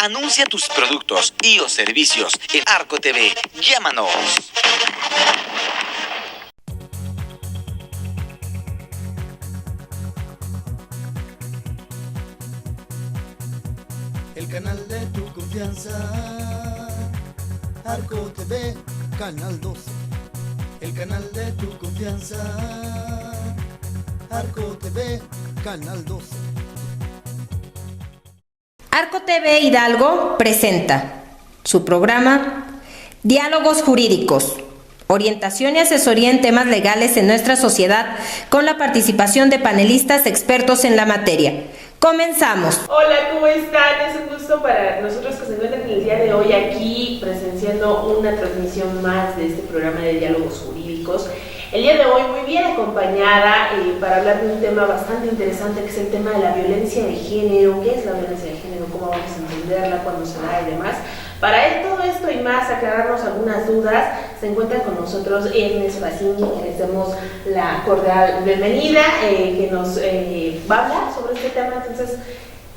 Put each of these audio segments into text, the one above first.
Anuncia tus productos y o servicios en Arco TV. Llámanos. El canal de tu confianza, Arco TV, canal 12. El canal de tu confianza, Arco TV, canal 12. Arco TV Hidalgo presenta su programa Diálogos Jurídicos, orientación y asesoría en temas legales en nuestra sociedad, con la participación de panelistas expertos en la materia. Comenzamos. Hola, ¿cómo están? Es un gusto para nosotros que se encuentran el día de hoy aquí presenciando una transmisión más de este programa de Diálogos Jurídicos. El día de hoy muy bien acompañada para hablar de un tema bastante interesante, que es el tema de la violencia de género. ¿Qué es la violencia de género? ¿Cómo vamos a entenderla? ¿Cuándo se da? Y demás. Para todo esto y más, aclararnos algunas dudas, se encuentra con nosotros Ernest Fassini, que les damos la cordial bienvenida, que nos va a hablar sobre este tema. Entonces,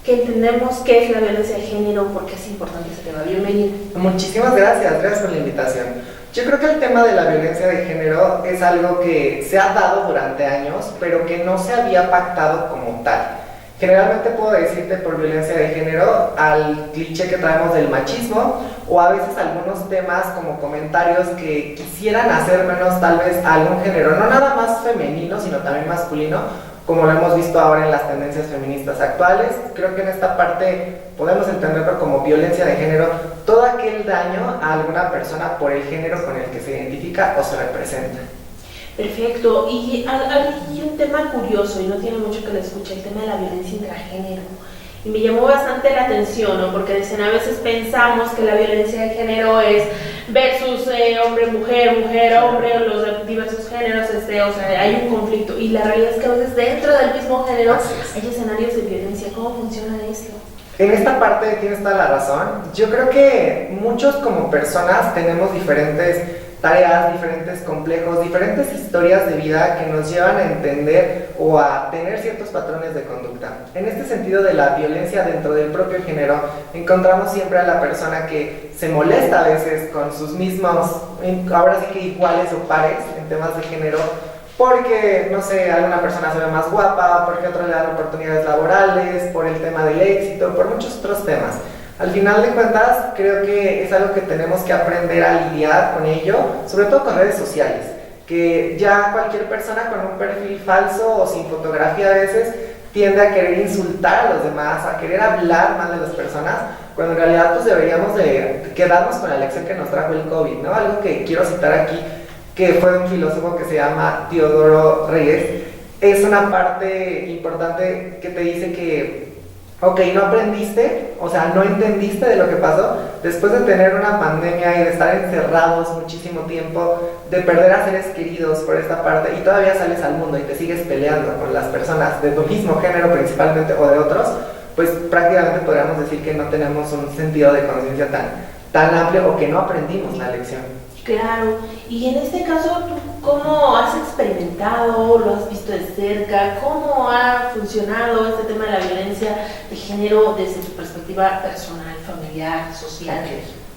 que entendemos qué es la violencia de género, por qué es importante este tema. Bienvenido. Muchísimas gracias por la invitación. Yo creo que el tema de la violencia de género es algo que se ha dado durante años, pero que no se había pactado como tal. Generalmente puedo decirte por violencia de género al cliché que traemos del machismo, o a veces algunos temas como comentarios que quisieran hacer menos tal vez a algún género, no nada más femenino, sino también masculino, como lo hemos visto ahora en las tendencias feministas actuales. Creo que en esta parte podemos entenderlo como violencia de género, todo aquel daño a alguna persona por el género con el que se identifica o se representa. Perfecto, y hay un tema curioso, y no tiene mucho que lo escuche, el tema de la violencia intragénero. Y me llamó bastante la atención, ¿no? Porque dicen, a veces pensamos que la violencia de género es versus hombre-mujer, mujer-hombre, los diversos géneros, o sea, hay un conflicto. Y la realidad es que a veces dentro del mismo género hay escenarios de violencia. ¿Cómo funciona esto? En esta parte tienes toda la razón. Yo creo que muchos como personas tenemos diferentes tareas, diferentes complejos, diferentes historias de vida que nos llevan a entender o a tener ciertos patrones de conducta. En este sentido de la violencia dentro del propio género, encontramos siempre a la persona que se molesta a veces con sus mismos, ahora sí que iguales o pares en temas de género, porque, no sé, alguna persona se ve más guapa, porque otra le dan oportunidades laborales, por el tema del éxito, por muchos otros temas. Al final de cuentas, creo que es algo que tenemos que aprender a lidiar con ello, sobre todo con redes sociales, que ya cualquier persona con un perfil falso o sin fotografía a veces tiende a querer insultar a los demás, a querer hablar mal de las personas, cuando en realidad pues deberíamos de quedarnos con la lección que nos trajo el COVID, ¿no? Algo que quiero citar aquí, que fue de un filósofo que se llama Teodoro Reyes, es una parte importante que te dice que ok, no aprendiste, o sea, no entendiste de lo que pasó después de tener una pandemia y de estar encerrados muchísimo tiempo, de perder a seres queridos por esta parte, y todavía sales al mundo y te sigues peleando con las personas de tu mismo género principalmente o de otros, pues prácticamente podríamos decir que no tenemos un sentido de conciencia tan amplio, o que no aprendimos la lección. Claro, y en este caso, ¿tú cómo has experimentado, lo has visto de cerca, cómo ha funcionado este tema de la violencia de género desde tu perspectiva personal, familiar, social?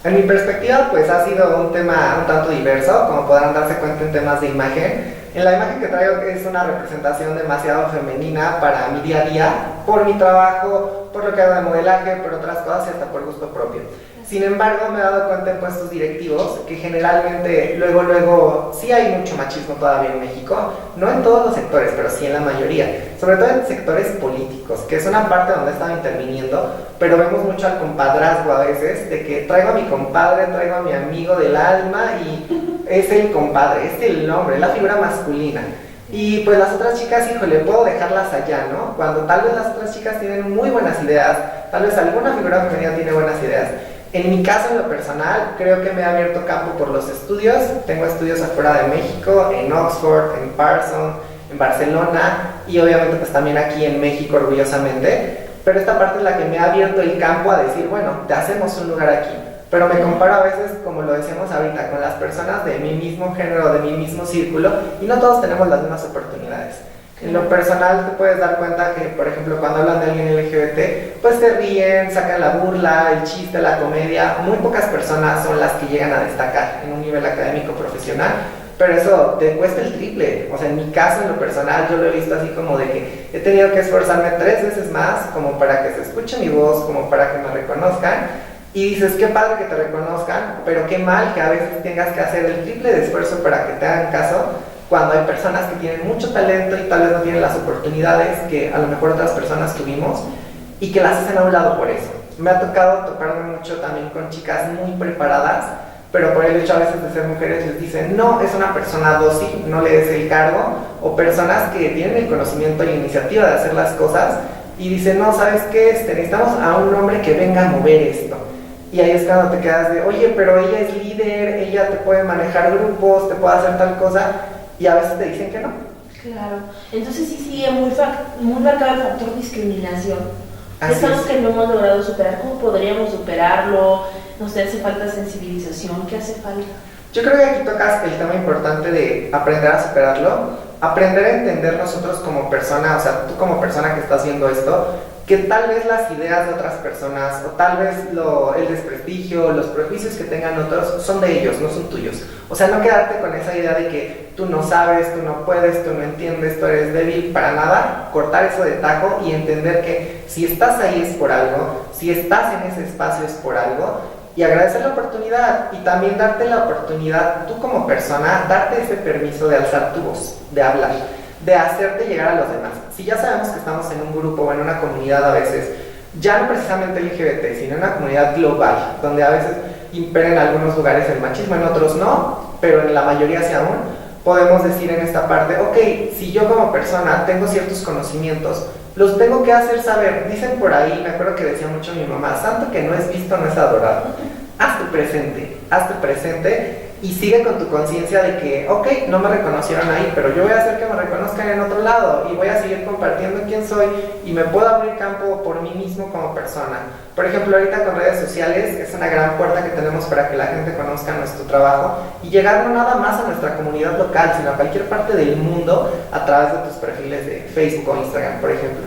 En mi perspectiva, pues ha sido un tema un tanto diverso, como podrán darse cuenta en temas de imagen. En la imagen que traigo es una representación demasiado femenina para mi día a día, por mi trabajo, por lo que hago de modelaje, por otras cosas y hasta por gusto propio. Sin embargo, me he dado cuenta en puestos directivos que generalmente luego sí hay mucho machismo todavía en México, no en todos los sectores, pero sí en la mayoría, sobre todo en sectores políticos, que es una parte donde he estado interviniendo, pero vemos mucho al compadrazgo a veces, de que traigo a mi compadre, traigo a mi amigo del alma y es el compadre, es el hombre, es la figura masculina. Y pues las otras chicas, híjole, puedo dejarlas allá, ¿no? Cuando tal vez las otras chicas tienen muy buenas ideas, tal vez alguna figura femenina tiene buenas ideas. En mi caso, en lo personal, creo que me he abierto campo por los estudios. Tengo estudios afuera de México, en Oxford, en Parsons, en Barcelona y obviamente pues también aquí en México orgullosamente. Pero esta parte es la que me ha abierto el campo a decir, bueno, te hacemos un lugar aquí. Pero me comparo a veces, como lo decíamos ahorita, con las personas de mi mismo género, de mi mismo círculo, y no todos tenemos las mismas oportunidades. En lo personal te puedes dar cuenta que, por ejemplo, cuando hablan de alguien LGBT, pues se ríen, sacan la burla, el chiste, la comedia. Muy pocas personas son las que llegan a destacar en un nivel académico profesional, pero eso te cuesta el triple. O sea, en mi caso, en lo personal, yo lo he visto así como de que he tenido que esforzarme 3 veces más como para que se escuche mi voz, como para que me reconozcan. Y dices, qué padre que te reconozcan, pero qué mal que a veces tengas que hacer el triple de esfuerzo para que te hagan caso, cuando hay personas que tienen mucho talento y tal vez no tienen las oportunidades que a lo mejor otras personas tuvimos y que las hacen a un lado por eso. Me ha tocado toparme mucho también con chicas muy preparadas, pero por el hecho a veces de ser mujeres les dicen, no, es una persona dócil, no le des el cargo, o personas que tienen el conocimiento y la iniciativa de hacer las cosas y dicen, no, ¿sabes qué? Necesitamos a un hombre que venga a mover esto. Y ahí es cuando te quedas de, oye, pero ella es líder, ella te puede manejar grupos, te puede hacer tal cosa, y a veces te dicen que no. Claro, entonces sí sigue muy marcado el factor discriminación. Es algo que no hemos logrado superar. ¿Cómo podríamos superarlo? ¿Nos hace falta sensibilización? ¿Qué hace falta? Yo creo que aquí tocas el tema importante de aprender a superarlo, aprender a entender nosotros como persona, o sea, tú como persona que estás viendo esto, que tal vez las ideas de otras personas o tal vez el desprestigio, los prejuicios que tengan otros son de ellos, no son tuyos. O sea, no quedarte con esa idea de que tú no sabes, tú no puedes, tú no entiendes, tú eres débil, para nada, cortar eso de tajo y entender que si estás ahí es por algo, si estás en ese espacio es por algo, y agradecer la oportunidad y también darte la oportunidad tú como persona, darte ese permiso de alzar tu voz, de hablar, de hacerte llegar a los demás. Si ya sabemos que estamos en un grupo o en una comunidad a veces, ya no precisamente LGBT, sino en una comunidad global, donde a veces impera en algunos lugares el machismo, en otros no, pero en la mayoría sí aún, podemos decir en esta parte, ok, si yo como persona tengo ciertos conocimientos, los tengo que hacer saber. Dicen por ahí, me acuerdo que decía mucho mi mamá, santo que no es visto no es adorado. Hazte presente y sigue con tu conciencia de que, ok, no me reconocieron ahí, pero yo voy a hacer que me reconozcan en otro lado y voy a seguir compartiendo quién soy y me puedo abrir campo por mí mismo como persona. Por ejemplo, ahorita con redes sociales es una gran puerta que tenemos para que la gente conozca nuestro trabajo y llegar no nada más a nuestra comunidad local, sino a cualquier parte del mundo a través de tus perfiles de Facebook o Instagram, por ejemplo.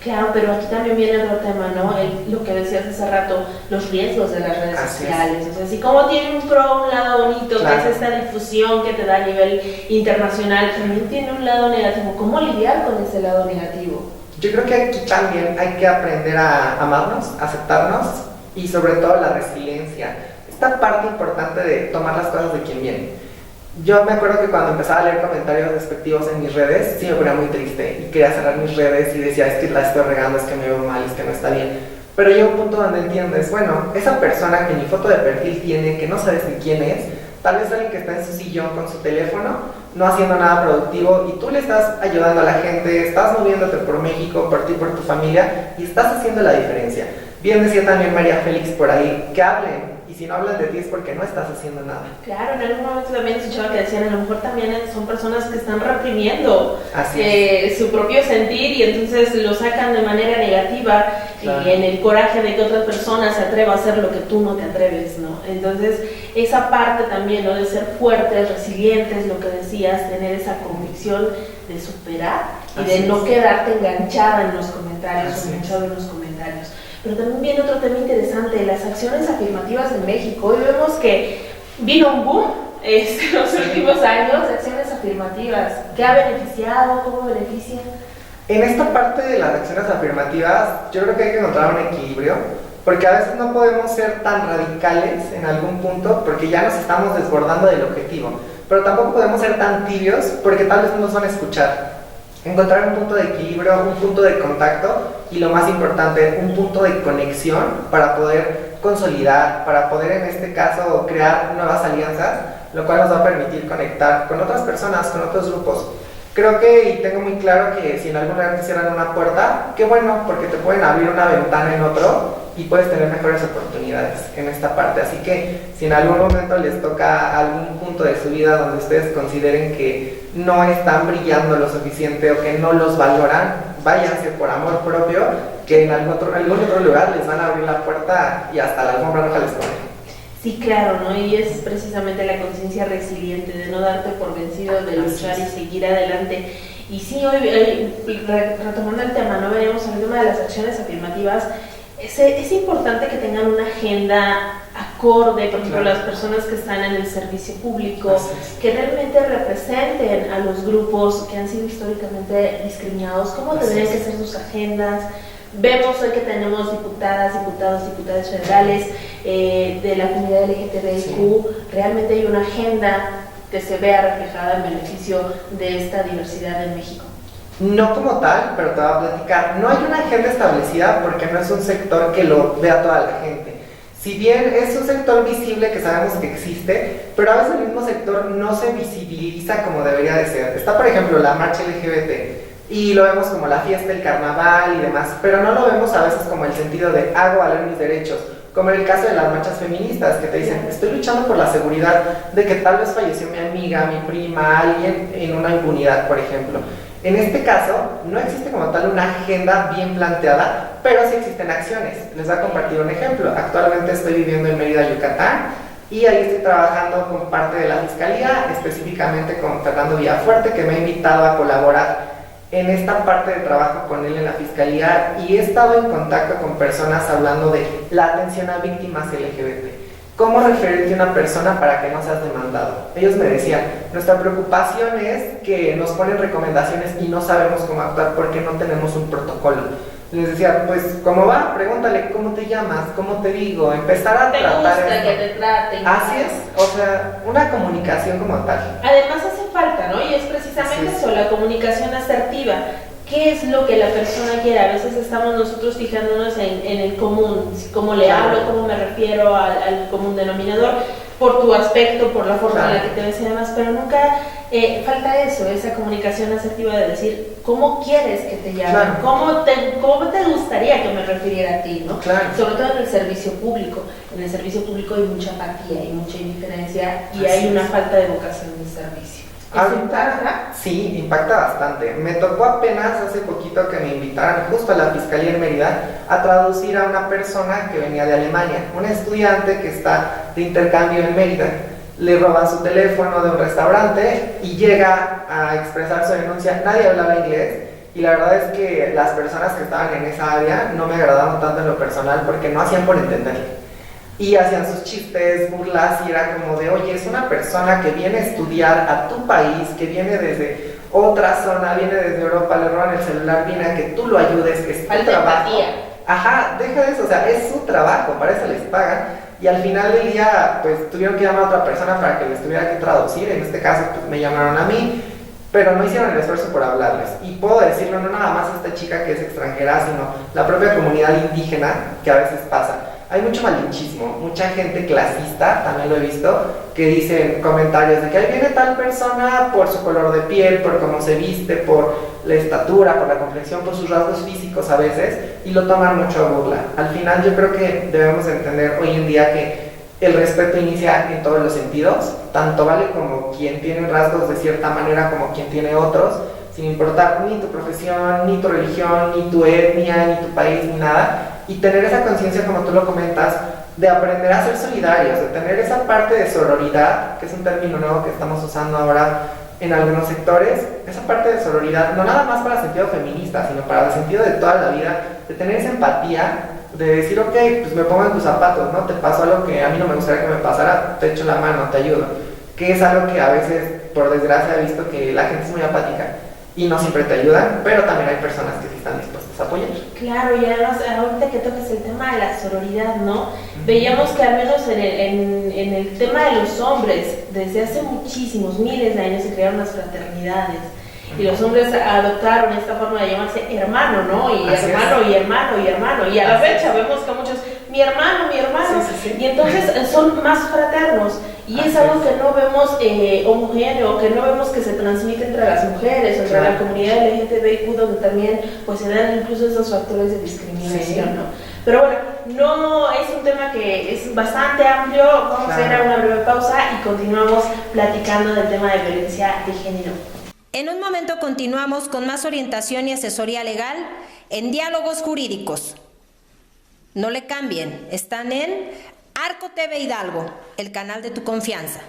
Claro, pero aquí también viene otro tema, ¿no? Lo que decías hace rato, los riesgos de las redes sociales. O sea, así como tiene un pro, un lado bonito, claro, que es esta difusión que te da a nivel internacional, también tiene un lado negativo. ¿Cómo lidiar con ese lado negativo? Yo creo que aquí también hay que aprender a amarnos, aceptarnos y sobre todo la resiliencia. Esta parte importante de tomar las cosas de quien viene. Yo me acuerdo que cuando empezaba a leer comentarios despectivos en mis redes, sí me ponía muy triste y quería cerrar mis redes y decía, es que la estoy regando, es que me veo mal, es que no está bien. Pero llega un punto donde entiendes, bueno, esa persona que ni foto de perfil tiene, que no sabes ni quién es, tal vez alguien que está en su sillón con su teléfono, no haciendo nada productivo, y tú le estás ayudando a la gente, estás moviéndote por México, por ti, por tu familia, y estás haciendo la diferencia. Bien decía también María Félix por ahí, que hablen. Y si no hablan de ti es porque no estás haciendo nada. Claro, en algún momento también escuchaba que decían, a lo mejor también son personas que están reprimiendo su propio sentir y entonces lo sacan de manera negativa, claro, y en el coraje de que otra persona se atreva a hacer lo que tú no te atreves, ¿no? Entonces, esa parte también, ¿no? De ser fuertes, resilientes, lo que decías, tener esa convicción de superar y de no quedarte enganchada en los comentarios o enganchado en los comentarios. Pero también viene otro tema interesante, las acciones afirmativas en México. Hoy vemos que vino un boom en los últimos años de acciones afirmativas. ¿Qué ha beneficiado? ¿Cómo beneficia? En esta parte de las acciones afirmativas, yo creo que hay que encontrar un equilibrio, porque a veces no podemos ser tan radicales en algún punto, porque ya nos estamos desbordando del objetivo. Pero tampoco podemos ser tan tibios, porque tal vez no nos van a escuchar. Encontrar un punto de equilibrio, un punto de contacto y lo más importante, un punto de conexión para poder consolidar, para poder en este caso crear nuevas alianzas, lo cual nos va a permitir conectar con otras personas, con otros grupos. Creo que, y tengo muy claro que si en algún lugar te cierran una puerta, qué bueno, porque te pueden abrir una ventana en otro y puedes tener mejores oportunidades en esta parte. Así que si en algún momento les toca algún punto de su vida donde ustedes consideren que no están brillando lo suficiente o que no los valoran, váyanse por amor propio, que en algún otro lugar les van a abrir la puerta y hasta la alfombra roja les pone. Sí, claro, ¿no? Y es precisamente la conciencia resiliente de no darte por vencido, de luchar y seguir adelante. Y sí, retomando el tema, ¿no? Veníamos al tema de las acciones afirmativas. Es importante que tengan una agenda acorde, por ejemplo, las personas que están en el servicio público, que realmente representen a los grupos que han sido históricamente discriminados, cómo deberían que ser sus agendas. Vemos hoy que tenemos diputadas federales de la comunidad LGTBIQ, realmente hay una agenda que se vea reflejada en beneficio de esta diversidad en México. No como tal, pero te voy a platicar. No hay una agenda establecida porque no es un sector que lo vea toda la gente. Si bien es un sector visible que sabemos que existe, pero a veces el mismo sector no se visibiliza como debería de ser. Está, por ejemplo, la marcha LGBT y lo vemos como la fiesta, el carnaval y demás, pero no lo vemos a veces como el sentido de hago valer mis derechos, como en el caso de las marchas feministas que te dicen, estoy luchando por la seguridad de que tal vez falleció mi amiga, mi prima, alguien en una impunidad, por ejemplo. En este caso, no existe como tal una agenda bien planteada, pero sí existen acciones. Les voy a compartir un ejemplo. Actualmente estoy viviendo en Mérida, Yucatán, y ahí estoy trabajando con parte de la Fiscalía, específicamente con Fernando Villafuerte, que me ha invitado a colaborar en esta parte de trabajo con él en la Fiscalía, y he estado en contacto con personas hablando de la atención a víctimas LGBT. ¿Cómo referirte a una persona para que no seas demandado? Ellos me decían, nuestra preocupación es que nos ponen recomendaciones y no sabemos cómo actuar porque no tenemos un protocolo. Les decía, pues, ¿cómo va? Pregúntale, ¿cómo te llamas? ¿Cómo te digo? Empezar a tratar gusta esto. que te traten. Así es, o sea, una comunicación como tal. Además hace falta, ¿no? Y es precisamente eso, la comunicación asertiva. ¿Qué es lo que la persona quiere? A veces estamos nosotros fijándonos en el común, cómo le hablo, cómo me refiero al común denominador, por tu aspecto, por la forma en la que te ves y demás, pero nunca falta eso, esa comunicación asertiva de decir, ¿cómo quieres que te llamen? ¿Cómo te gustaría que me refiriera a ti? ¿No? Sobre todo en el servicio público. En el servicio público hay mucha apatía, hay mucha indiferencia y hay una falta de vocación de servicio. ¿Impacta? Sí, impacta bastante. Me tocó apenas hace poquito que me invitaran justo a la Fiscalía en Mérida a traducir a una persona que venía de Alemania, un estudiante que está de intercambio en Mérida. Le roban su teléfono de un restaurante y llega a expresar su denuncia. Nadie hablaba inglés y la verdad es que las personas que estaban en esa área no me agradaban tanto en lo personal porque no hacían por entenderle. Y hacían sus chistes, burlas, y era como de, oye, es una persona que viene a estudiar a tu país, que viene desde otra zona, viene desde Europa, le roban el celular, viene a que tú lo ayudes, que es tu trabajo. Ajá, deja de eso, o sea, es su trabajo, para eso les pagan. Y al final del día, pues tuvieron que llamar a otra persona para que les tuviera que traducir, en este caso, pues me llamaron a mí, pero no hicieron el esfuerzo por hablarles. Y puedo decirlo, no nada más esta chica que es extranjera, sino la propia comunidad indígena, que a veces pasa. Hay mucho malinchismo, mucha gente clasista, también lo he visto, que dicen comentarios de que ahí viene tal persona por su color de piel, por cómo se viste, por la estatura, por la complexión, por sus rasgos físicos a veces, y lo toman mucho a burla. Al final yo creo que debemos entender hoy en día que el respeto inicia en todos los sentidos, tanto vale como quien tiene rasgos de cierta manera como quien tiene otros, sin importar ni tu profesión, ni tu religión, ni tu etnia, ni tu país, ni nada. Y tener esa conciencia, como tú lo comentas, de aprender a ser solidarios, de tener esa parte de sororidad, que es un término nuevo que estamos usando ahora en algunos sectores, esa parte de sororidad, no nada más para el sentido feminista, sino para el sentido de toda la vida, de tener esa empatía, de decir, ok, pues me pongo en tus zapatos, ¿no? Te pasó algo que a mí no me gustaría que me pasara, te echo la mano, te ayudo. Que es algo que a veces, por desgracia, he visto que la gente es muy apática y no siempre te ayudan, pero también hay personas que sí están dispuestas a apoyar. Claro, y además ahorita que tocas el tema de la sororidad, ¿no? Veíamos que al menos en el tema de los hombres, desde hace muchísimos, miles de años se crearon las fraternidades. Y los hombres adoptaron esta forma de llamarse hermano, ¿no? Y así hermano, es. y hermano, y hermano. Y a la fecha vemos que muchos, mi hermano. Sí. Y entonces son más fraternos. Y es algo que no vemos homogéneo, que no vemos que se transmite entre las mujeres, entre la comunidad LGTBIQ, donde también pues se dan incluso esos factores de discriminación, ¿no? Pero bueno, no es un tema que es bastante amplio. Vamos a ir a una breve pausa y continuamos platicando del tema de violencia de género. En un momento continuamos con más orientación y asesoría legal en Diálogos Jurídicos. No le cambien, están en Arco TV Hidalgo, el canal de tu confianza.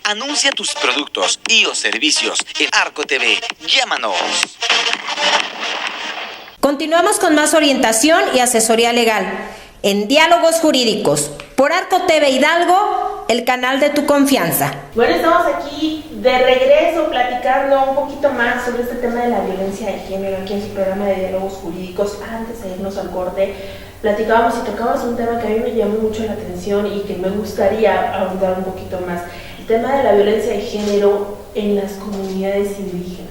Anuncia tus productos y o servicios en Arco TV. Llámanos. Continuamos con más orientación y asesoría legal en Diálogos Jurídicos por Arco TV Hidalgo, el canal de tu confianza. Bueno, estamos aquí de regreso platicando un poquito más sobre este tema de la violencia de género aquí en su programa de Diálogos Jurídicos. Antes de irnos al corte, platicábamos y tocábamos un tema que a mí me llamó mucho la atención y que me gustaría ahondar un poquito más. El tema de la violencia de género en las comunidades indígenas.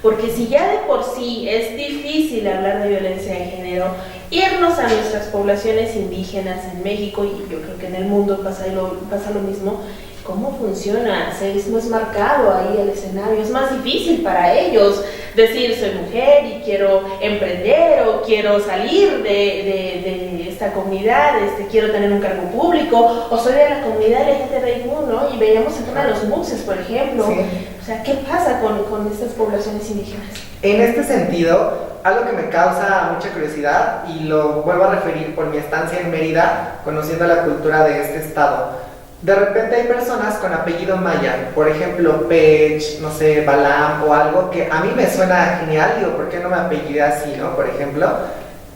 Porque si ya de por sí es difícil hablar de violencia de género, irnos a nuestras poblaciones indígenas en México, y yo creo que en el mundo pasa lo mismo, ¿cómo funciona? Es más marcado ahí el escenario, es más difícil para ellos decir soy mujer y quiero emprender o quiero salir de esta comunidad, quiero tener un cargo público o soy de la comunidad LGTBIQ, ¿no? Y veíamos el tema de los buses, por ejemplo. Sí. O sea, ¿qué pasa con estas poblaciones indígenas? En este sentido, algo que me causa mucha curiosidad, y lo vuelvo a referir por mi estancia en Mérida, conociendo la cultura de este estado. De repente hay personas con apellido maya, por ejemplo, Pech, no sé, Balam o algo que a mí me suena genial, digo, ¿por qué no me apellidé así, no? Por ejemplo,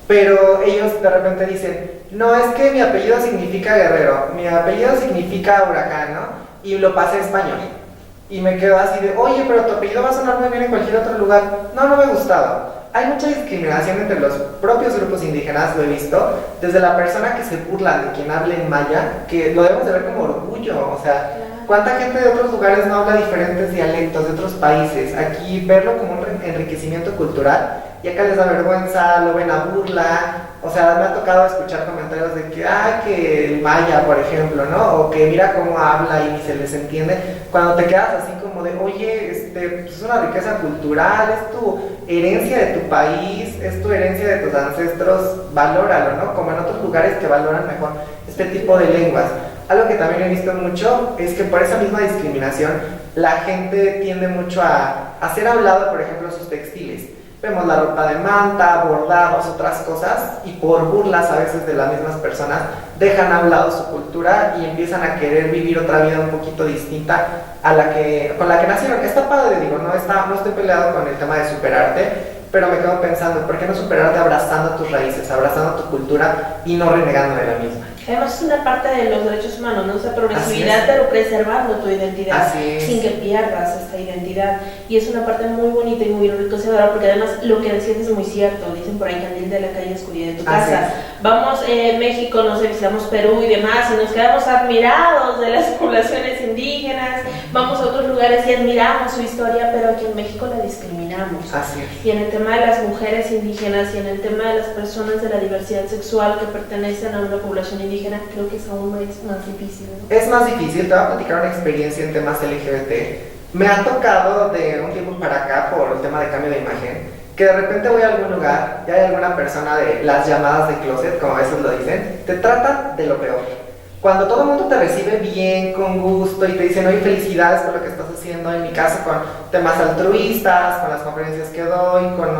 pero ellos de repente dicen, no, es que mi apellido significa guerrero, mi apellido significa huracán, ¿no? Y lo pasé a español. Y me quedo así de, oye, pero tu apellido va a sonar muy bien en cualquier otro lugar. No, no me gustaba. Hay mucha discriminación entre los propios grupos indígenas, lo he visto, desde la persona que se burla de quien hable en maya, que lo debemos de ver como orgullo, o sea, ¿cuánta gente de otros lugares no habla diferentes dialectos de otros países? Aquí verlo como un enriquecimiento cultural, y acá les da vergüenza, lo ven a burla, o sea, me ha tocado escuchar comentarios de que el maya, por ejemplo, ¿no? O que mira cómo habla y ni se les entiende, cuando te quedas así como de, oye, pues es una riqueza cultural, es tu herencia de tu país, es tu herencia de tus ancestros, valóralo, ¿no? Como en otros lugares que valoran mejor este tipo de lenguas. Algo que también he visto mucho es que por esa misma discriminación la gente tiende mucho a hacer hablado, por ejemplo, sus textiles. Vemos la ropa de manta, bordados, otras cosas, y por burlas a veces de las mismas personas dejan a un lado su cultura y empiezan a querer vivir otra vida un poquito distinta con la que nacieron. Está padre, digo, no estoy peleado con el tema de superarte, pero me quedo pensando, ¿por qué no superarte abrazando tus raíces, abrazando tu cultura y no renegando de la misma? Además es una parte de los derechos humanos, ¿no? Esa progresividad, pero preservando tu identidad, sin que pierdas esta identidad. Y es una parte muy bonita y muy enriquecedora, porque además lo que decías es muy cierto. Dicen por ahí, candil de la calle, oscuridad de tu casa. Vamos México, no sé, visitamos Perú y demás, y nos quedamos admirados de las poblaciones indígenas. Vamos a otros lugares y admiramos su historia, pero aquí en México la discriminamos. Así es. Y en el tema de las mujeres indígenas y en el tema de las personas de la diversidad sexual que pertenecen a una población indígena, creo que es aún más difícil, ¿no? Es más difícil. Te voy a platicar una experiencia en temas LGBT. Me ha tocado de un tiempo para acá, por el tema de cambio de imagen, que de repente voy a algún lugar y hay alguna persona de las llamadas de closet, como a veces lo dicen, te tratan de lo peor. Cuando todo el mundo te recibe bien, con gusto, y te dicen, oye, felicidades por lo que estás haciendo, en mi caso con temas altruistas, con las conferencias que doy, con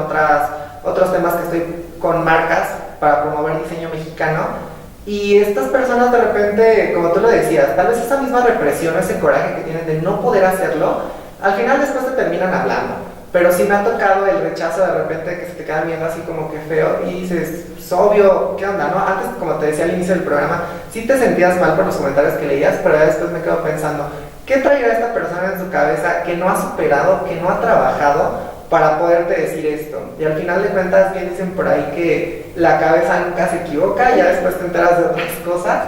otros temas que estoy con marcas para promover diseño mexicano. Y estas personas de repente, como tú lo decías, tal vez esa misma represión, ese coraje que tienen de no poder hacerlo, al final después te terminan hablando. Pero sí me ha tocado el rechazo de repente, que se te quedan viendo así como que feo y dices, es obvio, ¿qué onda, no? Antes, como te decía al inicio del programa, sí te sentías mal por los comentarios que leías, pero después me quedo pensando, ¿qué traerá esta persona en su cabeza que no ha superado, que no ha trabajado para poderte decir esto? Y al final de cuentas bien dicen por ahí que la cabeza nunca se equivoca, ya después te enteras de otras cosas,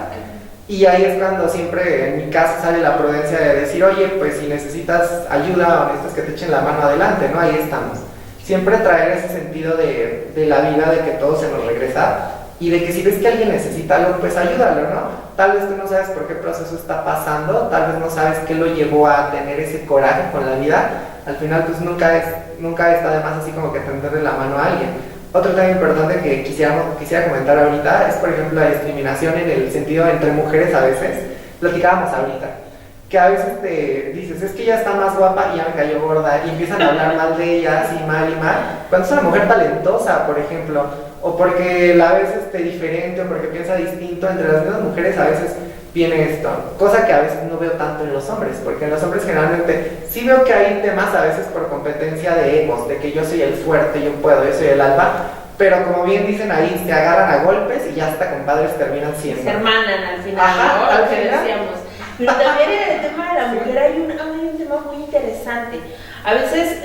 y ahí es cuando siempre en mi caso sale la prudencia de decir, oye, pues si necesitas ayuda o necesitas que te echen la mano, adelante, ¿no? Ahí estamos. Siempre traer ese sentido de la vida, de que todo se nos regresa, y de que si ves que alguien necesita algo, pues ayúdalo, ¿no? Tal vez tú no sabes por qué proceso está pasando, tal vez no sabes qué lo llevó a tener ese coraje con la vida. Al final pues nunca está de más así como que tenderle la mano a alguien. Otro tema importante que quisiera comentar ahorita es, por ejemplo, la discriminación en el sentido entre mujeres a veces. Platicábamos ahorita, que a veces te dices, es que ella está más guapa y ya me cayó gorda, y empiezan a hablar mal de ella, así mal y mal, cuando es una mujer talentosa, por ejemplo, o porque la ves diferente, o porque piensa distinto. Entre las mismas mujeres a veces viene esto, cosa que a veces no veo tanto en los hombres, porque en los hombres generalmente sí veo que hay temas a veces por competencia de egos, de que yo soy el fuerte, yo puedo, yo soy el alfa, pero como bien dicen ahí, se agarran a golpes y ya hasta compadres terminan siendo. Se hermanan al final, Ajá, ¿no? al Lo que final. decíamos. Pero también en el tema de la mujer hay un tema muy interesante. A veces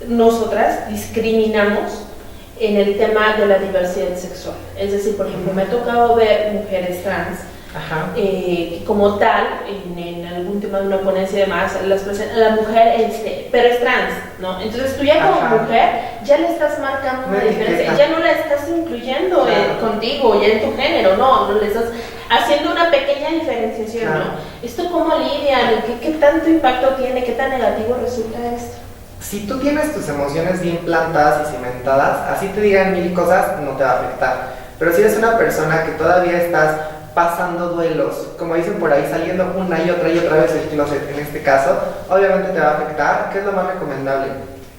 nosotras discriminamos en el tema de la diversidad sexual. Es decir, por ejemplo, me ha tocado ver mujeres trans Ajá. que como tal, en algún tema de una ponencia y demás, la mujer, pero es trans, ¿no? Entonces tú ya como Ajá. mujer ya le estás marcando una Una diferencia, etiqueta. ya no la estás incluyendo Claro. contigo, ya en tu género, no le estás haciendo una pequeña diferenciación, Claro. ¿no? ¿Esto cómo lidian? ¿Qué tanto impacto tiene? ¿Qué tan negativo resulta esto? Si tú tienes tus emociones bien plantadas y cimentadas, así te digan mil cosas, no te va a afectar. Pero si eres una persona que todavía estás pasando duelos, como dicen por ahí, saliendo una y otra vez del closet, en este caso, obviamente te va a afectar. ¿Qué es lo más recomendable?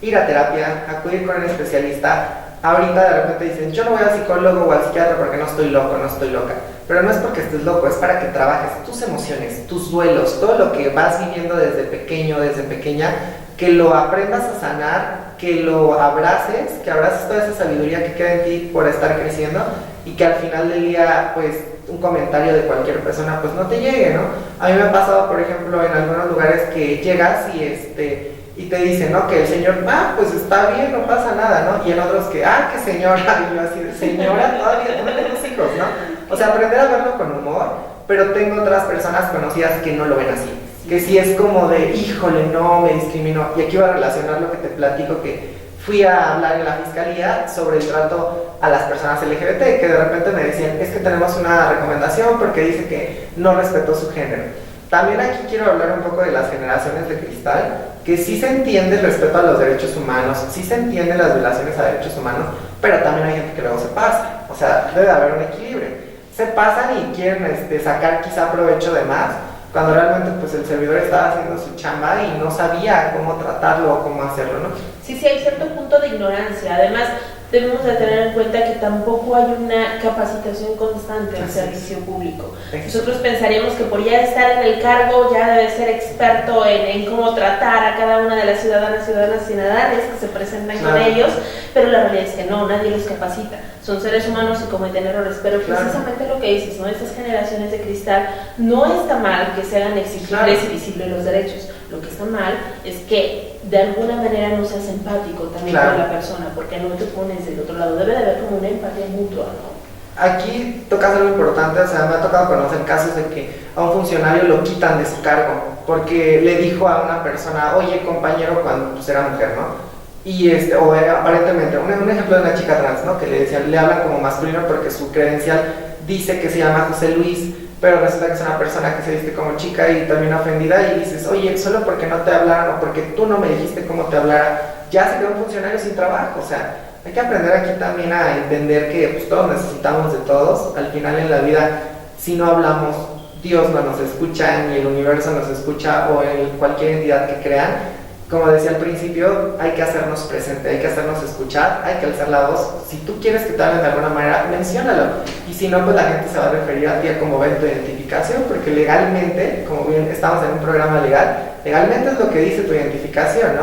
Ir a terapia, acudir con un especialista. Ahorita de repente dicen, yo no voy al psicólogo o al psiquiatra porque no estoy loco, no estoy loca. Pero no es porque estés loco, es para que trabajes tus emociones, tus duelos, todo lo que vas viviendo desde pequeño, desde pequeña, que lo aprendas a sanar, que lo abraces, que abraces toda esa sabiduría que queda en ti por estar creciendo y que al final del día, pues, un comentario de cualquier persona, pues, no te llegue, ¿no? A mí me ha pasado, por ejemplo, en algunos lugares que llegas y te dicen, ¿no? Que el señor, pues está bien, no pasa nada, ¿no? Y en otros que, qué señora, y yo así de señora, todavía no tengo hijos, ¿no? O sea, aprender a verlo con humor, pero tengo otras personas conocidas que no lo ven así. Que sí es como de, híjole, no, me discriminó. Y aquí va a relacionar lo que te platico, que fui a hablar en la fiscalía sobre el trato a las personas LGBT, que de repente me decían, es que tenemos una recomendación porque dice que no respetó su género. También aquí quiero hablar un poco de las generaciones de cristal, que sí se entiende el respeto a los derechos humanos, sí se entienden las violaciones a derechos humanos, pero también hay gente que luego se pasa. O sea, debe haber un equilibrio. Se pasan y quieren sacar quizá provecho de más, cuando realmente pues el servidor estaba haciendo su chamba y no sabía cómo tratarlo o cómo hacerlo, ¿no? Sí, hay cierto punto de ignorancia. Además, debemos de tener en cuenta que tampoco hay una capacitación constante en servicio público. Nosotros pensaríamos que por ya estar en el cargo ya debe ser experto en cómo tratar a cada una de las ciudadanas y ciudadanos que se presentan con ellos, pero la realidad es que no, nadie los capacita. Son seres humanos y cometen errores, pero precisamente lo que dices, ¿no? Estas generaciones de cristal, no está mal que se hagan exigibles y visibles los derechos. Lo que está mal es que de alguna manera no seas empático también con la persona, porque no te pones del otro lado. Debe de haber como una empatía mutua, ¿no? Aquí tocas algo importante, o sea, me ha tocado conocer casos de que a un funcionario lo quitan de su cargo porque le dijo a una persona, oye compañero, cuando pues era mujer, ¿no? Y aparentemente, un ejemplo de una chica trans, ¿no? Que le decían, le hablan como masculino porque su credencial dice que se llama José Luis, pero resulta que es una persona que se viste como chica y también ofendida, y dices, oye, solo porque no te hablaron o porque tú no me dijiste cómo te hablara, ya se quedó un funcionario sin trabajo. O sea, hay que aprender aquí también a entender que pues, todos necesitamos de todos. Al final en la vida, si no hablamos, Dios no nos escucha, ni el universo nos escucha, o en cualquier entidad que crean. Como decía al principio, hay que hacernos presente, hay que hacernos escuchar, hay que alzar la voz. Si tú quieres que te hablen de alguna manera, menciónalo. Y si no, pues la gente se va a referir a ti como ven tu identificación, porque legalmente, como bien estamos en un programa legal, legalmente es lo que dice tu identificación, ¿no?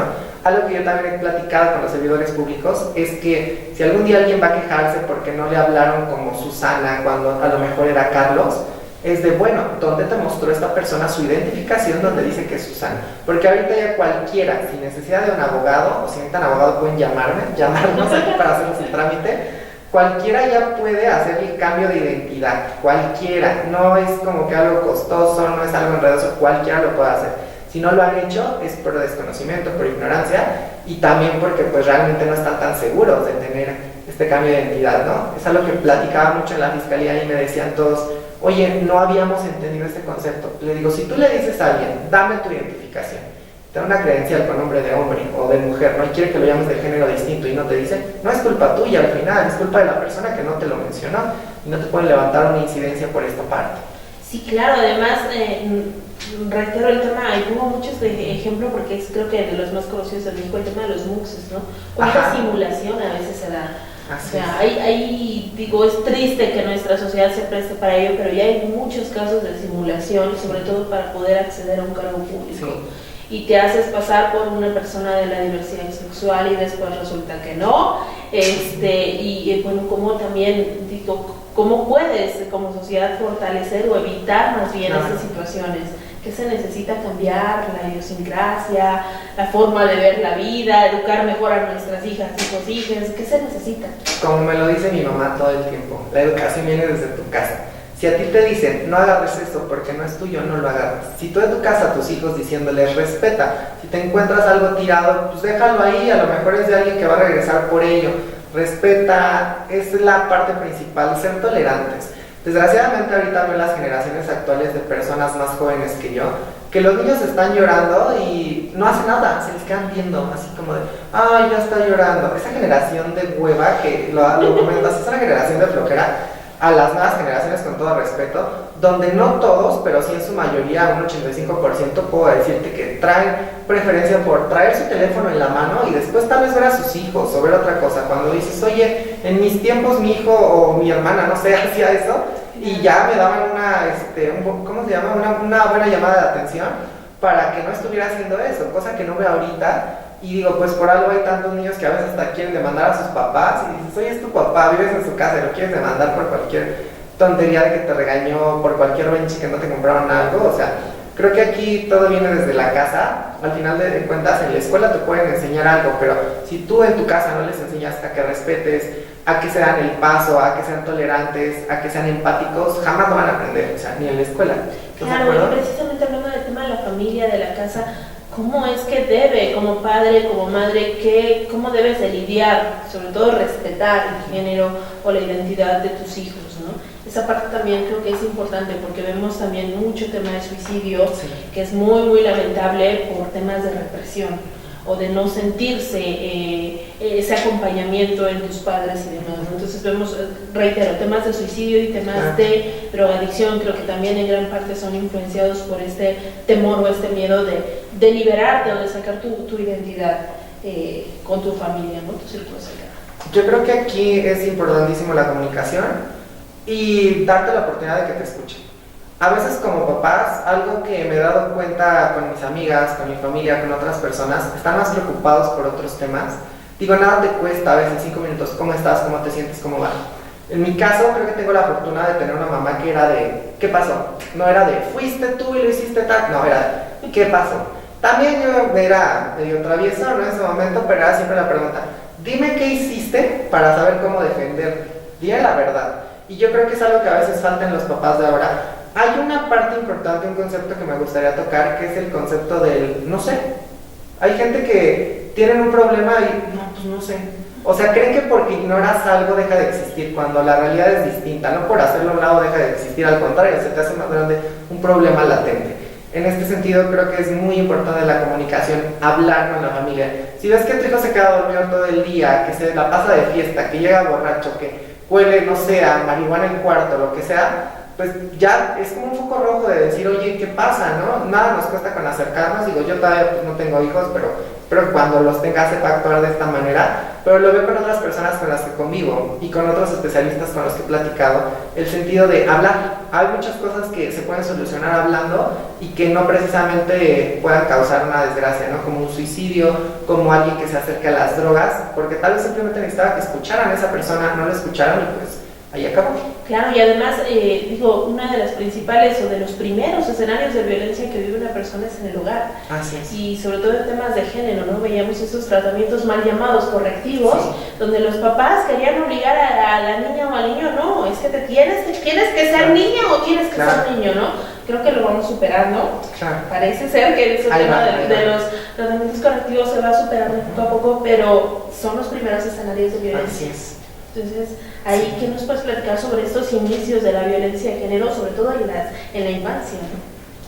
Algo que yo también he platicado con los servidores públicos es que si algún día alguien va a quejarse porque no le hablaron como Susana cuando a lo mejor era Carlos, es de, bueno, ¿dónde te mostró esta persona su identificación donde dice que es Susana? Porque ahorita ya cualquiera, sin necesidad de un abogado, o si necesitan abogado pueden llamarnos aquí para hacernos el trámite, cualquiera ya puede hacer el cambio de identidad, cualquiera, no es como que algo costoso, no es algo enredoso, cualquiera lo puede hacer. Si no lo han hecho es por desconocimiento, por ignorancia, y también porque pues realmente no están tan seguros de tener este cambio de identidad, ¿no? Es algo que platicaba mucho en la fiscalía y me decían todos, oye, no habíamos entendido este concepto. Le digo, si tú le dices a alguien, dame tu identificación, te da una credencial con nombre de hombre o de mujer, ¿no? Y quiere que lo llames de género distinto y no te dice, no es culpa tuya al final, es culpa de la persona que no te lo mencionó y no te pueden levantar una incidencia por esta parte. Sí, claro, además, reitero el tema, y pongo muchos de ejemplo porque es creo que de los más conocidos de México, el tema de los muxes, ¿no? Cuánta simulación a veces se da. Así O sea, digo, es triste que nuestra sociedad se preste para ello, pero ya hay muchos casos de simulación, sobre todo para poder acceder a un cargo público. Sí. Y te haces pasar por una persona de la diversidad sexual y después resulta que no. Bueno, como también, digo, ¿cómo puedes como sociedad fortalecer o evitar más bien estas situaciones? ¿Qué se necesita cambiar? La idiosincrasia, la forma de ver la vida, educar mejor a nuestras hijas, hijos, hijas. ¿Qué se necesita? Como me lo dice mi mamá todo el tiempo, la educación viene desde tu casa. Si a ti te dicen, no agarres esto porque no es tuyo, no lo agarres. Si tú en tu casa a tus hijos diciéndoles, respeta. Si te encuentras algo tirado, pues déjalo ahí, a lo mejor es de alguien que va a regresar por ello. Respeta, es la parte principal, ser tolerantes. Desgraciadamente ahorita veo las generaciones actuales de personas más jóvenes que yo, que los niños están llorando y no hacen nada, se les quedan viendo, así como de, ay, ya está llorando. Esa generación de hueva, que lo comentas, es una generación de flojera, a las nuevas generaciones con todo respeto, donde no todos, pero sí en su mayoría, un 85%, puedo decirte que traen preferencia por traer su teléfono en la mano y después tal vez ver a sus hijos o ver otra cosa. Cuando dices, oye, en mis tiempos mi hijo o mi hermana, no sé, hacía eso y ya me daban una buena llamada de atención para que no estuviera haciendo eso, cosa que no veo ahorita. Y digo, pues por algo hay tantos niños que a veces hasta quieren demandar a sus papás y dices, oye, es tu papá, vives en su casa y lo quieres demandar por cualquier tontería de que te regañó, por cualquier benchi que no te compraron algo. O sea, creo que aquí todo viene desde la casa. Al final de cuentas, en la escuela te pueden enseñar algo, pero si tú en tu casa no les enseñas a que respetes, a que se dan el paso, a que sean tolerantes, a que sean empáticos, jamás lo van a aprender, o sea, ni en la escuela. Claro, y precisamente hablando del tema de la familia, de la casa, ¿cómo es que debe, como padre, como madre, cómo debes de lidiar, sobre todo respetar el género o la identidad de tus hijos, ¿no? Esa parte también creo que es importante porque vemos también mucho tema de suicidio, que es muy, muy lamentable por temas de represión o de no sentirse ese acompañamiento en tus padres y demás, ¿no? Entonces vemos, reitero, temas de suicidio y temas de drogadicción, creo que también en gran parte son influenciados por este temor o este miedo de liberarte o de sacar tu identidad con tu familia, ¿no? Tu círculo cercano. Yo creo que aquí es importantísimo la comunicación y darte la oportunidad de que te escuchen. A veces como papás, algo que me he dado cuenta con mis amigas, con mi familia, con otras personas, están más preocupados por otros temas. Digo, nada te cuesta a veces 5 minutos, ¿cómo estás? ¿Cómo te sientes? ¿Cómo va? En mi caso, creo que tengo la fortuna de tener una mamá que era de, ¿qué pasó? No era de, fuiste tú y lo hiciste tal, no, era de, ¿qué pasó? También yo era medio travieso, ¿no? En ese momento, pero era siempre la pregunta, dime qué hiciste para saber cómo defenderte, dime la verdad. Y yo creo que es algo que a veces falta en los papás de ahora. Hay una parte importante, un concepto que me gustaría tocar, que es el concepto del no sé. Hay gente que tienen un problema y no, pues no sé. O sea, creen que porque ignoras algo deja de existir, cuando la realidad es distinta. No por hacerlo a un lado deja de existir, al contrario, se te hace más grande un problema latente. En este sentido, creo que es muy importante la comunicación, hablar con la familia. Si ves que tu hijo se queda dormido todo el día, que se la pasa de fiesta, que llega borracho, que huele, no sé, a marihuana en el cuarto, lo que sea, pues ya es como un foco rojo de decir, oye, ¿qué pasa, no? Nada nos cuesta con acercarnos. Digo, yo todavía pues, no tengo hijos, pero cuando los tenga sepa actuar de esta manera. Pero lo veo con otras personas con las que convivo y con otros especialistas con los que he platicado, el sentido de hablar. Hay muchas cosas que se pueden solucionar hablando y que no precisamente puedan causar una desgracia, ¿no? Como un suicidio, como alguien que se acerque a las drogas, porque tal vez simplemente necesitaba que escucharan a esa persona, no lo escucharon y pues ahí acabó. Claro, y además, digo, una de las principales o de los primeros escenarios de violencia que vive una persona es en el hogar. Así es. Y sobre todo en temas de género, ¿no? Veíamos esos tratamientos mal llamados correctivos, donde los papás querían obligar a la niña o al niño, no, es que tienes que ser niña o tienes que ser niño, ¿no? Creo que lo vamos superando. Parece ser que ese tema de los tratamientos correctivos se va superando poco a poco, pero son los primeros escenarios de violencia. Así es. Entonces, ahí, ¿qué nos puedes platicar sobre estos inicios de la violencia de género, sobre todo en la infancia?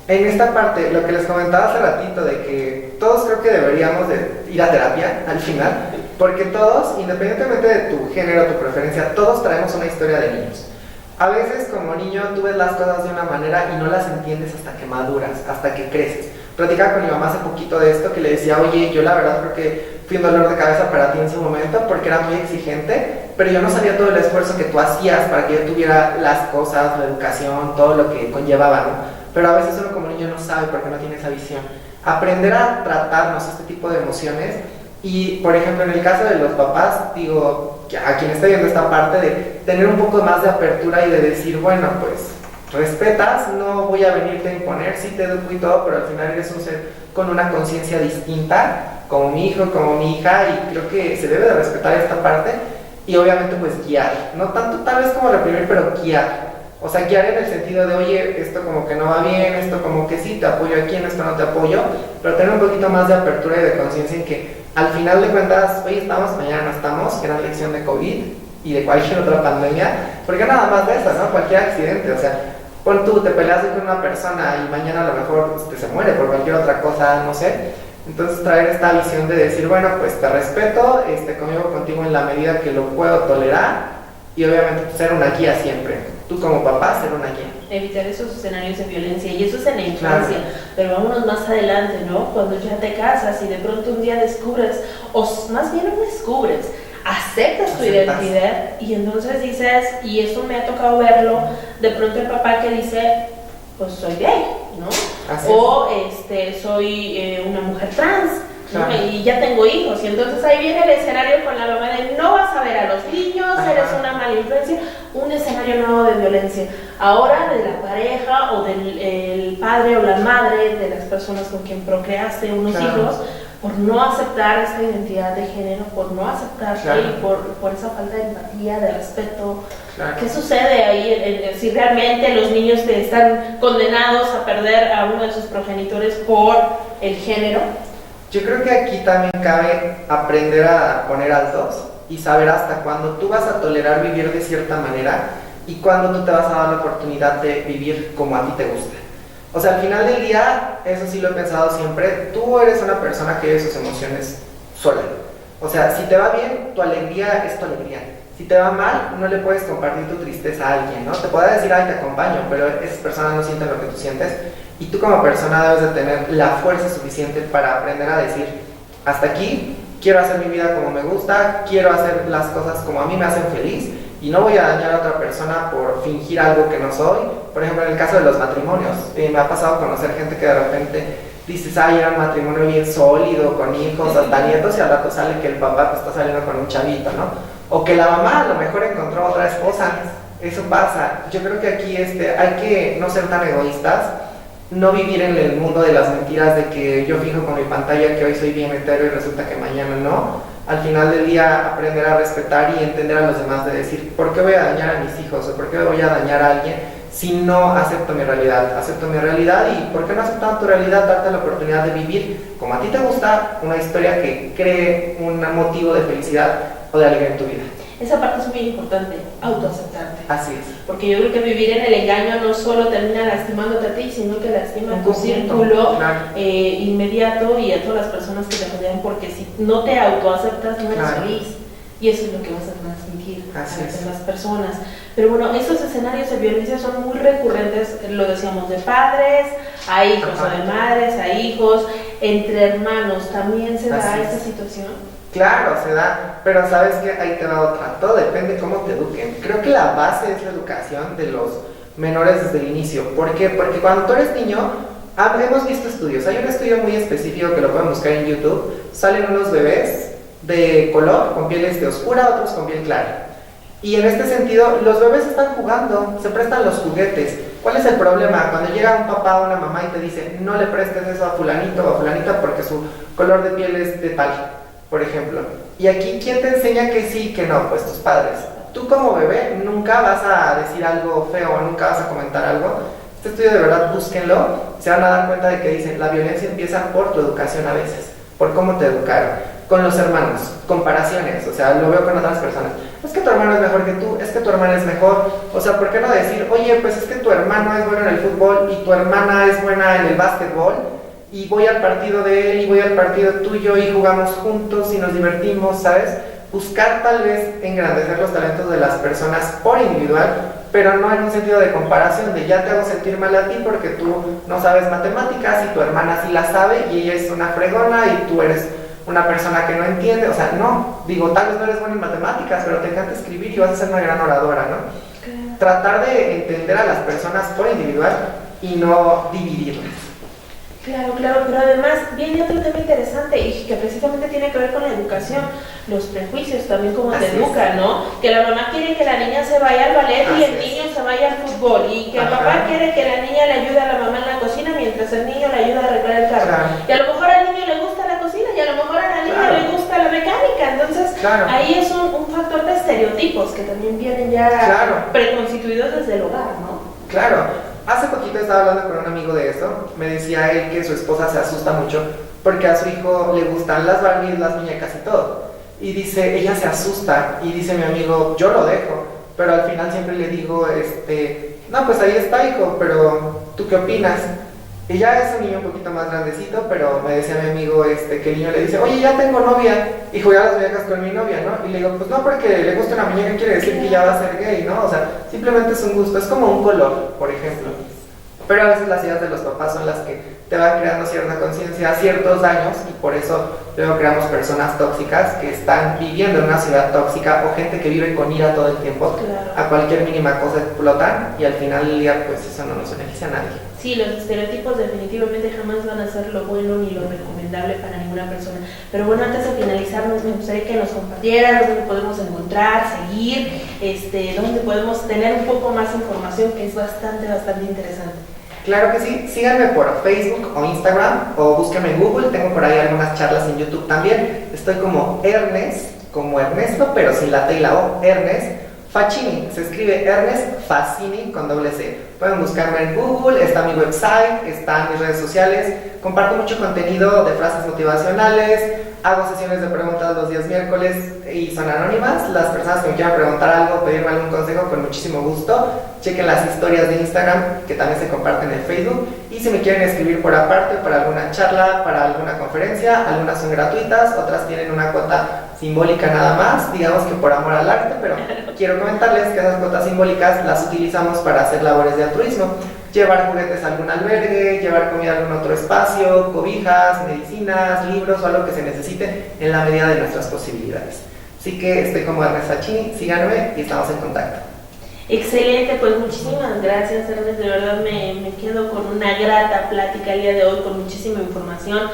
En esta parte, lo que les comentaba hace ratito, de que todos creo que deberíamos de ir a terapia al final, porque todos, independientemente de tu género, tu preferencia, todos traemos una historia de niños. A veces como niño tú ves las cosas de una manera y no las entiendes hasta que maduras, hasta que creces. Platicaba con mi mamá hace poquito de esto, que le decía, oye, yo la verdad creo que fui un dolor de cabeza para ti en su momento porque era muy exigente pero yo no sabía todo el esfuerzo que tú hacías para que yo tuviera las cosas, la educación, todo lo que conllevaba, ¿no? Pero a veces uno como niño no sabe porque no tiene esa visión. Aprender a tratarnos este tipo de emociones y, por ejemplo, en el caso de los papás, digo, a quien esté viendo esta parte, de tener un poco más de apertura y de decir, bueno, pues respetas, no voy a venirte a imponer, sí te educo y todo, pero al final eres un ser con una conciencia distinta, como mi hijo, como mi hija, y creo que se debe de respetar esta parte y obviamente pues guiar, no tanto tal vez como reprimir, pero guiar. O sea, guiar en el sentido de, oye, esto como que no va bien, esto como que sí, te apoyo aquí, en esto no te apoyo, pero tener un poquito más de apertura y de conciencia en que al final de cuentas, hoy estamos, mañana no estamos, gran lección de COVID y de cualquier otra pandemia, porque nada más de eso, ¿no? Cualquier accidente, o sea, pon tú, te peleas con una persona y mañana a lo mejor se muere por cualquier otra cosa, no sé. Entonces traer esta visión de decir, bueno, pues te respeto, convivo contigo en la medida que lo puedo tolerar y obviamente ser una guía siempre. Tú como papá, ser una guía. Evitar esos escenarios de violencia, y eso es en la infancia, pero vámonos más adelante, ¿no? Cuando ya te casas y de pronto un día descubres, o más bien no descubres, aceptas tu identidad y entonces dices, y eso me ha tocado verlo, de pronto el papá que dice, pues soy gay, ¿no? O soy una mujer trans, ¿no? Y ya tengo hijos, y entonces ahí viene el escenario con la mamá de no vas a ver a los niños, eres una mala influencia, un escenario nuevo de violencia, ahora de la pareja o del el padre o la madre de las personas con quien procreaste unos hijos, por no aceptar esta identidad de género, por no aceptarte y por esa falta de empatía, de respeto. ¿Qué sucede ahí si realmente los niños están condenados a perder a uno de sus progenitores por el género? Yo creo que aquí también cabe aprender a poner altos y saber hasta cuándo tú vas a tolerar vivir de cierta manera y cuándo tú te vas a dar la oportunidad de vivir como a ti te gusta. O sea, al final del día, eso sí lo he pensado siempre, tú eres una persona que vive sus emociones sola. O sea, si te va bien, tu alegría es tu alegría. Si te va mal, no le puedes compartir tu tristeza a alguien, ¿no? Te podrá decir, ay, te acompaño, pero esas personas no sienten lo que tú sientes. Y tú como persona debes de tener la fuerza suficiente para aprender a decir, hasta aquí, quiero hacer mi vida como me gusta, quiero hacer las cosas como a mí me hacen feliz y no voy a dañar a otra persona por fingir algo que no soy. Por ejemplo, en el caso de los matrimonios, me ha pasado conocer gente que de repente dices, ay, era un matrimonio bien sólido, con hijos, hasta nietos, y al rato sale que el papá te está saliendo con un chavito, ¿no? O que la mamá a lo mejor encontró otra esposa. Eso pasa. Yo creo que aquí hay que no ser tan egoístas, no vivir en el mundo de las mentiras de que yo fijo con mi pantalla que hoy soy bien hetero y resulta que mañana no. Al final del día aprender a respetar y entender a los demás, de decir, ¿por qué voy a dañar a mis hijos? ¿O por qué voy a dañar a alguien si no acepto mi realidad? Acepto mi realidad, y ¿por qué no aceptando tu realidad? Darte la oportunidad de vivir como a ti te gusta, una historia que cree un motivo de felicidad o de alegría en tu vida. Esa parte es muy importante, autoaceptarte. Así es. Porque yo creo que vivir en el engaño no solo termina lastimándote a ti, sino que lastima a tu círculo inmediato y a todas las personas que te rodean, porque si no te autoaceptas no eres feliz. Y eso es lo que vas a transmitir a las demás personas. Pero bueno, estos escenarios de violencia son muy recurrentes, lo decíamos, de padres a hijos, o de madres a hijos, entre hermanos. ¿También se da esta situación? Claro, se da, pero sabes que ahí te va otra, todo depende de cómo te eduquen. Creo que la base es la educación de los menores desde el inicio. ¿Por qué? Porque cuando tú eres niño, hemos visto estudios, hay un estudio muy específico que lo pueden buscar en YouTube, salen unos bebés de color, con piel oscura, otros con piel clara. Y en este sentido, los bebés están jugando, se prestan los juguetes. ¿Cuál es el problema? Cuando llega un papá o una mamá y te dice, no le prestes eso a fulanito o a fulanita porque su color de piel es de tal, por ejemplo. Y aquí, ¿quién te enseña que sí y que no? Pues tus padres. Tú como bebé nunca vas a decir algo feo, nunca vas a comentar algo. Este estudio de verdad, búsquenlo, se van a dar cuenta de que dicen, la violencia empieza por tu educación a veces, por cómo te educaron. Con los hermanos, comparaciones, o sea, lo veo con otras personas. Es que tu hermano es mejor que tú, es que tu hermana es mejor. O sea, ¿por qué no decir, oye, pues es que tu hermano es bueno en el fútbol y tu hermana es buena en el básquetbol? Y voy al partido de él y voy al partido tuyo y jugamos juntos y nos divertimos, ¿sabes? Buscar tal vez engrandecer los talentos de las personas por individual, pero no en un sentido de comparación, de ya te hago sentir mal a ti porque tú no sabes matemáticas y tu hermana sí la sabe y ella es una fregona y tú eres una persona que no entiende, o sea, no, digo, tal vez no eres buena en matemáticas, pero te encanta escribir y vas a ser una gran oradora, ¿no? Tratar de entender a las personas por individual y no dividirlas. Claro, pero además viene otro tema interesante y que precisamente tiene que ver con la educación, los prejuicios también como te educan, ¿no? Que la mamá quiere que la niña se vaya al ballet y el niño se vaya al fútbol, y que el papá quiere que la niña le ayude a la mamá en la cocina mientras el niño le ayuda a arreglar el carro. Y a lo mejor al niño le gusta la cocina y a lo mejor a la niña le gusta la mecánica, entonces ahí es un factor de estereotipos que también vienen ya preconstituidos desde el hogar, ¿no? Claro. Hace poquito estaba hablando con un amigo de eso. Me decía él que su esposa se asusta mucho porque a su hijo le gustan las Barbies, las muñecas y todo. Y dice, ella se asusta. Y dice mi amigo, yo lo dejo. Pero al final siempre le digo, no, pues ahí está, hijo, pero ¿tú qué opinas? Y ya es un niño un poquito más grandecito, pero me decía mi amigo que el niño le dice, oye, ya tengo novia, y jugué a las muñecas con mi novia, ¿no? Y le digo, pues no, porque le gusta una muñeca quiere decir que ya va a ser gay, ¿no? O sea, simplemente es un gusto, es como un color, por ejemplo. Pero a veces las ideas de los papás son las que te van creando cierta conciencia, ciertos daños, y por eso luego creamos personas tóxicas que están viviendo en una ciudad tóxica, o gente que vive con ira todo el tiempo, a cualquier mínima cosa explotan, y al final del día pues eso no nos beneficia a nadie. Sí, los estereotipos definitivamente jamás van a ser lo bueno ni lo recomendable para ninguna persona. Pero bueno, antes de finalizar, me gustaría que nos compartieras dónde podemos encontrar, seguir, dónde podemos tener un poco más información, que es bastante interesante. Claro que sí, síganme por Facebook o Instagram, o búsquenme en Google, tengo por ahí algunas charlas en YouTube también. Estoy como Ernest, como Ernesto, pero sin la T y la O, Ernest Faccini, se escribe Ernest Faccini con doble C. Pueden buscarme en Google, está mi website, están mis redes sociales. Comparto mucho contenido de frases motivacionales, hago sesiones de preguntas los días miércoles y son anónimas. Las personas que me quieran preguntar algo, pedirme algún consejo, con muchísimo gusto. Chequen las historias de Instagram, que también se comparten en Facebook. Y si me quieren escribir por aparte para alguna charla, para alguna conferencia, algunas son gratuitas, otras tienen una cuota simbólica nada más, digamos que por amor al arte, pero quiero comentarles que esas cuotas simbólicas las utilizamos para hacer labores de altruismo, llevar juguetes a algún albergue, llevar comida a algún otro espacio, cobijas, medicinas, libros o algo que se necesite en la medida de nuestras posibilidades. Así que estoy como Ernest Faccini, síganme y estamos en contacto. Excelente, pues muchísimas gracias, Ernest, de verdad me quedo con una grata plática el día de hoy, con muchísima información.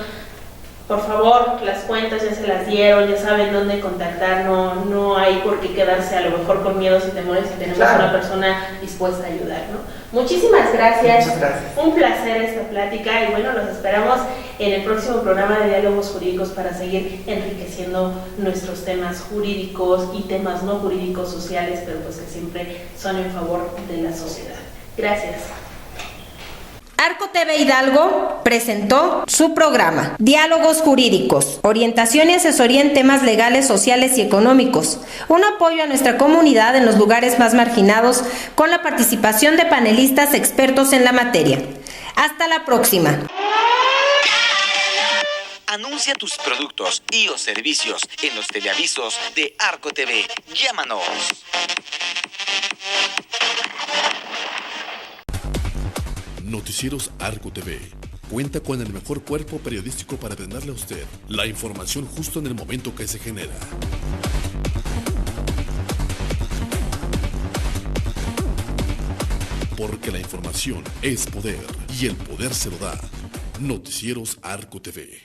Por favor, las cuentas ya se las dieron, ya saben dónde contactar, no hay por qué quedarse a lo mejor con miedos y temores si tenemos a una persona dispuesta a ayudar, ¿no? Muchísimas gracias. Muchas gracias. Un placer esta plática y bueno, los esperamos en el próximo programa de Diálogos Jurídicos para seguir enriqueciendo nuestros temas jurídicos y temas no jurídicos sociales, pero pues que siempre son en favor de la sociedad. Gracias. Arco TV Hidalgo presentó su programa Diálogos Jurídicos, orientación y asesoría en temas legales, sociales y económicos, un apoyo a nuestra comunidad en los lugares más marginados con la participación de panelistas expertos en la materia. Hasta la próxima. Anuncia tus productos y o servicios en los teleavisos de Arco TV. Llámanos. Noticieros Arco TV cuenta con el mejor cuerpo periodístico para brindarle a usted la información justo en el momento que se genera. Porque la información es poder y el poder se lo da. Noticieros Arco TV.